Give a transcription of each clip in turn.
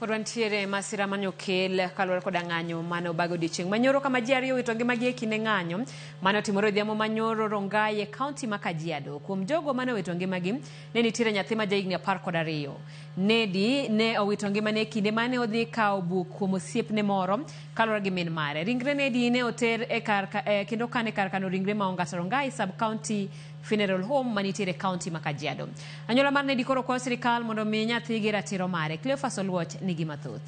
Podwantiere masira manyokel kalore koda ng'anyo mane obago dichieng' manyoro kama ji ariyo wito ngimagi e kinde ng'anyo mane otimore odhiambo manyoro Rongai e kaunti ma Kajiado. Kuom jogo mane owito ngimagi ne nitiere nyathi ma jahigni 12. Nedi ne owito ngimane e kinde mane odhi kawo buk kuom osiepne moro kalore gi min mare. Ringre Nedi ne oter kendo kane kar kano ringre ma Ongata Rongai sub-county funeral home manitiere kaunti ma Kajiado. Anyuola mar Nedi koro kwayo sirikal mondo mi nyathi gi ratiro mare. Cleophas Oluoch nigi mathoth.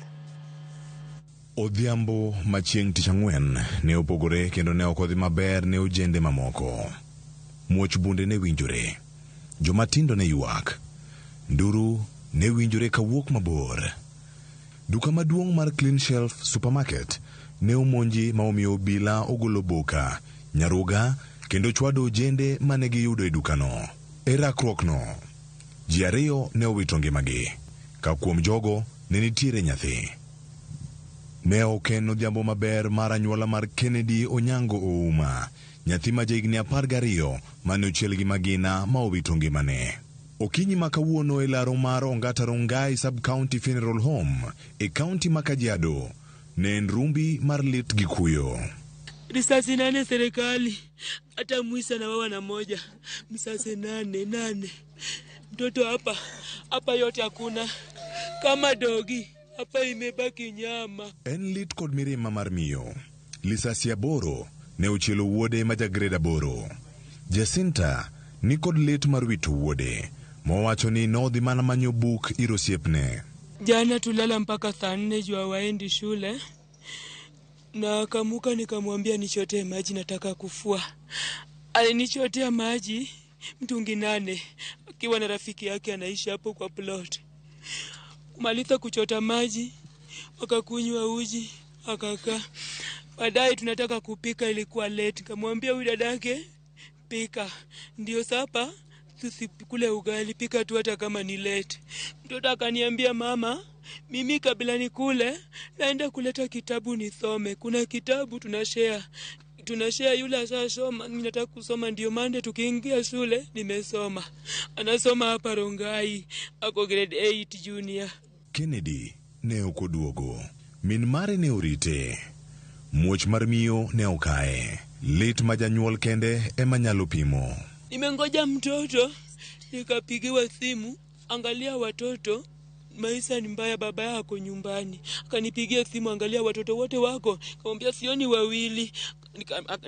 Odhiambo machieng' tich ang'wen ne opogore kendo ne ok odhi maber ne ojende mamoko. Muoch bunde ne winjore. Jomatindo ne ywak. Nduru ne winjore kawuok mabor. Duka maduong' mar Clean Shelf Supermarket ne omonji ma omiyo obila ogolo boka, nyaruga kendo chwado ojende mane giyudo e dukano. E rakruokno, ji ariyo ne owito ngimagi. Ka kuom jogo ne nitiere nyathi. Ne oken odhiambo maber mar anyuola mar Kennedy Onyango Ouma, nyathi ma jahigni 12 mane ochiel gi magina ma owito ngimane. Okinyi ma kawuono e laro mar Ongata Rongai sub-county funeral home e kaunti ma Kajiado ne en rumbi mar lit gi kuyo. Risasi 8 serikali, hata mwisa na wawa na moja, misasi 8. Mtoto hapa yote hakuna, kama dogi, hapa imebaki nyama. En lit kod mirima mar miyo. Lisasi 8 ne ochielo wuode ma jagreda 8. Jacinta ni kod lit mar wito wuode, mowacho ni nodhi mana manyo buk ir osiepne. Jana tulala mpaka saa 4 juu hawaendi shule. Na kamuka nikamwambia nichote maji, nataka kufua. Alinichotea maji mtungi 8 akiwa na rafiki yake anaishi hapo kwa plot. Kumaliza kuchota maji wakakunywa uji akakaa. Baadaye tunataka kupika, ilikuwa late. Kamwambia huyu dadake pika, ndio sapa tusikule ugali, pika tu hata kama ni late. Mtoto akaniambia mama, mimi kabla nikule naenda kuleta kitabu nisome. Kuna kitabu tunashare yule asasoma, mimi nataka kusoma, ndio Monday tukiingia shule nimesoma. Anasoma hapa Rongai, ako grade 8 junior. Kennedy ne okoduogo. Min mare ne orite. Muoch mar miyo ne okae. Lit ma janyuol kende ema nyalo pimo. Nimengoja mtoto, nikapigiwa simu, angalia watoto, maisha ni mbaya, baba yako nyumbani. Akanipigia simu, angalia watoto wote wako. Kamwambia sioni wawili.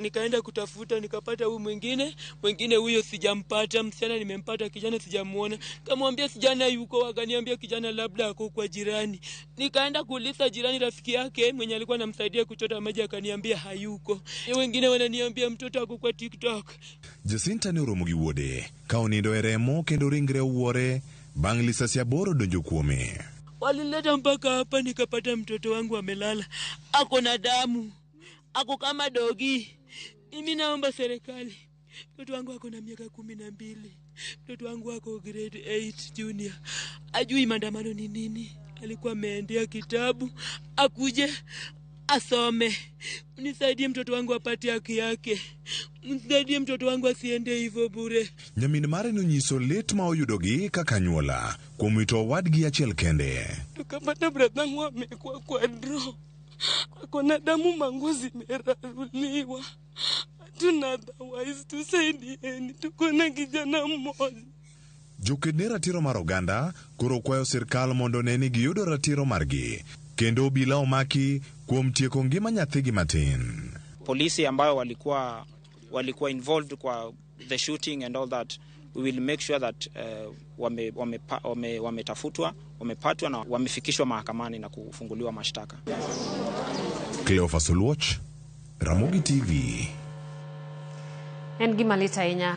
Nikaenda kutafuta, nikapata huyu mwingine huyo sijampata. Msichana nimempata, kijana sijamuona. Kamwambia kijana yuko, akaniambia kijana labda ako kwa jirani. Nikaenda kuuliza jirani, rafiki yake mwenye alikuwa anamsaidia kuchota maji, akaniambia hayuko. Wengine wananiambia mtoto ako kwa TikTok. Jacinta ne oromo gi wuode, ka onindo e remo kendo ringre uwore bang' lisasi 8 donjo kuome. Walileta mpaka hapa, nikapata mtoto wangu amelala. Ako na damu. Ako kama dogi. Mimi naomba serikali. Mtoto wangu ako na miaka 12. Mtoto wangu ako grade 8 junior. Ajui maandamano ni nini. Alikuwa ameendea kitabu akuje asome. Nisaidie mtoto wangu apate haki yake. Nisaidie mtoto wangu asiende hivyo bure. Nyamin mare nonyiso lit ma oyudogi kaka nyuola kuom wito wadgi achiel kende. Tukapata brother wangu amekuwa kwa draw. Kuna damu, mangu zimeraruliwa. Hatuna otherwise tusaidieni, tuko na kijana mmoja. Joked ratiro mar oganda koro kwayo sirkal mondo ne ni giyudo ratiro margi kendo obila omaki kuom tieko ngima nyathigi matin. Polisi ambayo walikuwa involved kwa the shooting and all that, we will make sure that wametafutwa, wamepatwa na wamefikishwa mahakamani na kufunguliwa mashtaka. Cleophas Oluoch, Ramogi TV. En gima lit ahinya.